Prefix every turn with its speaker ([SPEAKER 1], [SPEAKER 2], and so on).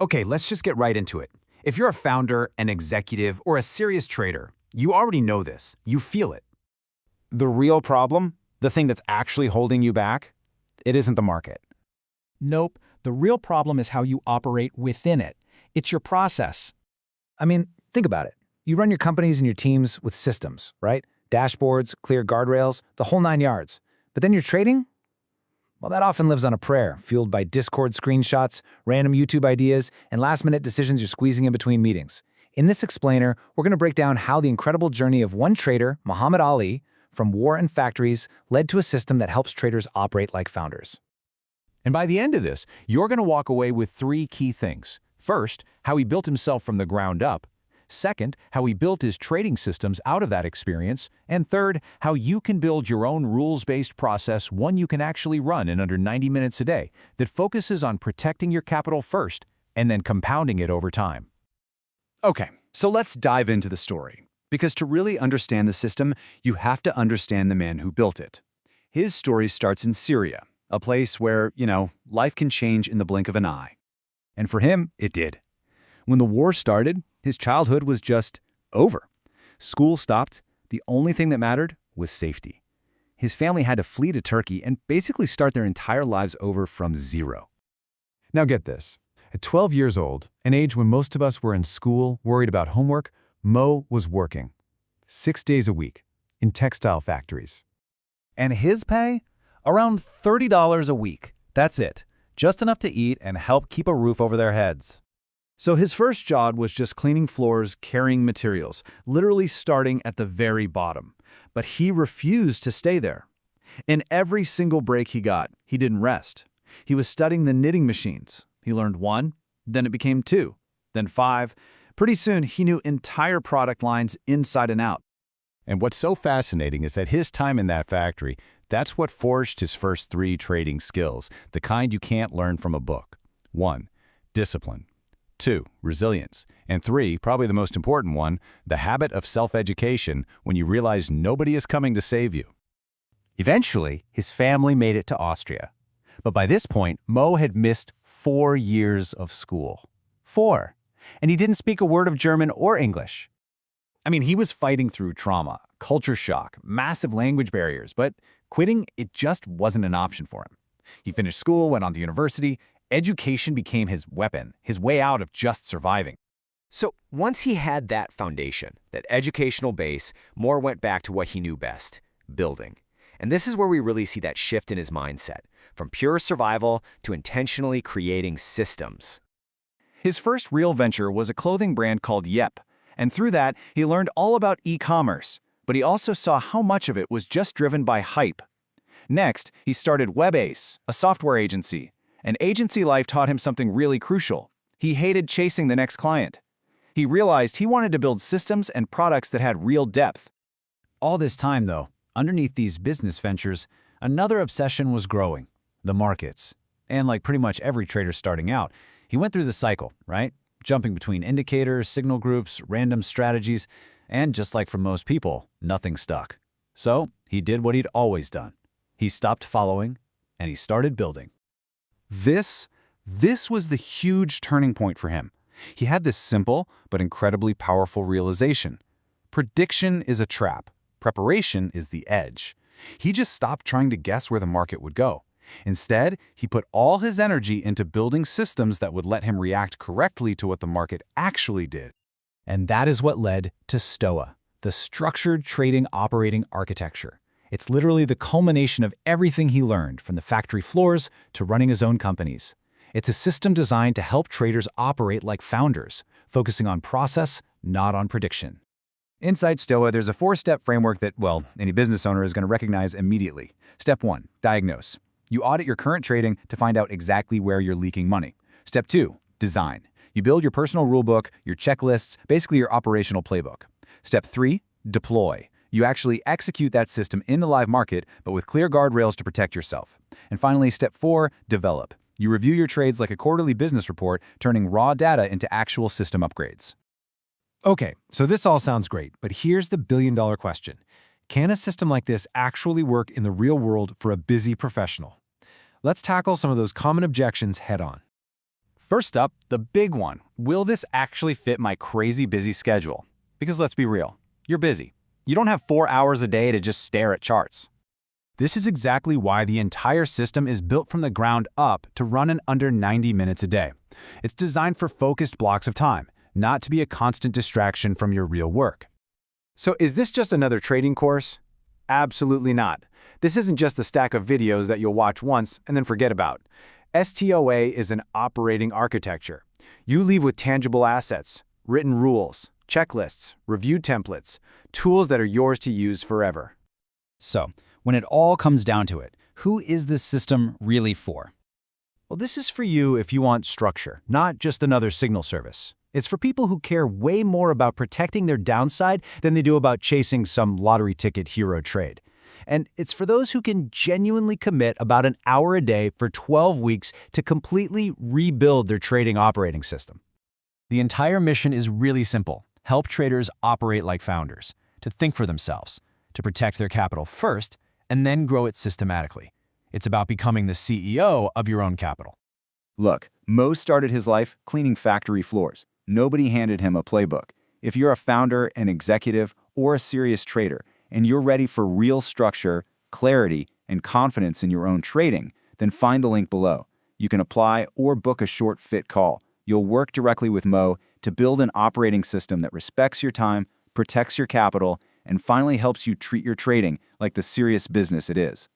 [SPEAKER 1] Okay, let's just get right into it. If you're a founder, an executive, or a serious trader, you already know this. You feel it.
[SPEAKER 2] The real problem, the thing that's actually holding you back, it isn't the market.
[SPEAKER 3] Nope, the real problem is how you operate within it. It's your process.
[SPEAKER 4] I mean, think about it. You run your companies and your teams with systems, right? Dashboards, clear guardrails, the whole 9 yards. But then you're trading? Well, that often lives on a prayer, fueled by Discord screenshots, random YouTube ideas, and last-minute decisions you're squeezing in between meetings. In this explainer, we're going to break down how the incredible journey of one trader, Mohamad Ali, from war and factories, led to a system that helps traders operate like founders.
[SPEAKER 1] And by the end of this, you're going to walk away with 3 key things. First, how he built himself from the ground up. Second, how he built his trading systems out of that experience. And third, how you can build your own rules-based process, one you can actually run in under 90 minutes a day, that focuses on protecting your capital first and then compounding it over time.
[SPEAKER 5] Okay, so let's dive into the story. Because to really understand the system, you have to understand the man who built it. His story starts in Syria, a place where, life can change in the blink of an eye. And for him, it did. When the war started, his childhood was just over. School stopped. The only thing that mattered was safety. His family had to flee to Turkey and basically start their entire lives over from zero.
[SPEAKER 2] Now get this. At 12 years old, an age when most of us were in school, worried about homework, Mo was working 6 days a week in textile factories.
[SPEAKER 6] And his pay? Around $30 a week. That's it. Just enough to eat and help keep a roof over their heads.
[SPEAKER 5] So his first job was just cleaning floors, carrying materials, literally starting at the very bottom. But he refused to stay there. In every single break he got, he didn't rest. He was studying the knitting machines. He learned 1, then it became 2, then 5. Pretty soon, he knew entire product lines inside and out.
[SPEAKER 1] And what's so fascinating is that his time in that factory, that's what forged his first 3 trading skills, the kind you can't learn from a book. 1, discipline. 2, resilience. And 3, probably the most important one, the habit of self-education when you realize nobody is coming to save you.
[SPEAKER 6] Eventually, his family made it to Austria. But by this point, Mo had missed 4 years of school. 4. And he didn't speak a word of German or English.
[SPEAKER 1] I mean, he was fighting through trauma, culture shock, massive language barriers, but quitting, it just wasn't an option for him. He finished school, went on to university. Education became his weapon, his way out of just surviving.
[SPEAKER 7] So once he had that foundation, that educational base, Moore went back to what he knew best, building. And this is where we really see that shift in his mindset, from pure survival to intentionally creating systems.
[SPEAKER 1] His first real venture was a clothing brand called Yep, and through that, he learned all about e-commerce, but he also saw how much of it was just driven by hype. Next, he started WebAce, a software agency. And agency life taught him something really crucial. He hated chasing the next client. He realized he wanted to build systems and products that had real depth.
[SPEAKER 4] All this time, though, underneath these business ventures, another obsession was growing: the markets. And like pretty much every trader starting out, he went through the cycle, right? Jumping between indicators, signal groups, random strategies, and just like for most people, nothing stuck. So he did what he'd always done. He stopped following, and he started building.
[SPEAKER 2] This was the huge turning point for him. He had this simple but incredibly powerful realization. Prediction is a trap. Preparation is the edge. He just stopped trying to guess where the market would go. Instead, he put all his energy into building systems that would let him react correctly to what the market actually did.
[SPEAKER 4] And that is what led to STOA, the Structured Trading Operating Architecture. It's literally the culmination of everything he learned, from the factory floors to running his own companies. It's a system designed to help traders operate like founders, focusing on process, not on prediction.
[SPEAKER 1] Inside STOA, there's a 4-step framework that, any business owner is going to recognize immediately. Step 1, diagnose. You audit your current trading to find out exactly where you're leaking money. Step 2, design. You build your personal rulebook, your checklists, basically your operational playbook. Step 3, deploy. You actually execute that system in the live market, but with clear guardrails to protect yourself. And finally, step 4, develop. You review your trades like a quarterly business report, turning raw data into actual system upgrades.
[SPEAKER 4] Okay, so this all sounds great, but here's the billion-dollar question. Can a system like this actually work in the real world for a busy professional? Let's tackle some of those common objections head-on.
[SPEAKER 5] First up, the big one. Will this actually fit my crazy busy schedule? Because let's be real, you're busy. You don't have 4 hours a day to just stare at charts.
[SPEAKER 1] This is exactly why the entire system is built from the ground up to run in under 90 minutes a day. It's designed for focused blocks of time, not to be a constant distraction from your real work.
[SPEAKER 5] So is this just another trading course? Absolutely not. This isn't just a stack of videos that you'll watch once and then forget about. STOA is an operating architecture. You leave with tangible assets, written rules, checklists, review templates, tools that are yours to use forever.
[SPEAKER 1] So, when it all comes down to it, who is this system really for? Well, this is for you if you want structure, not just another signal service. It's for people who care way more about protecting their downside than they do about chasing some lottery ticket hero trade. And it's for those who can genuinely commit about an hour a day for 12 weeks to completely rebuild their trading operating system. The entire mission is really simple. Help traders operate like founders, to think for themselves, to protect their capital first, and then grow it systematically. It's about becoming the CEO of your own capital.
[SPEAKER 5] Look, Mo started his life cleaning factory floors. Nobody handed him a playbook. If you're a founder, an executive, or a serious trader, and you're ready for real structure, clarity, and confidence in your own trading, then find the link below. You can apply or book a short fit call. You'll work directly with Mo to build an operating system that respects your time, protects your capital, and finally helps you treat your trading like the serious business it is.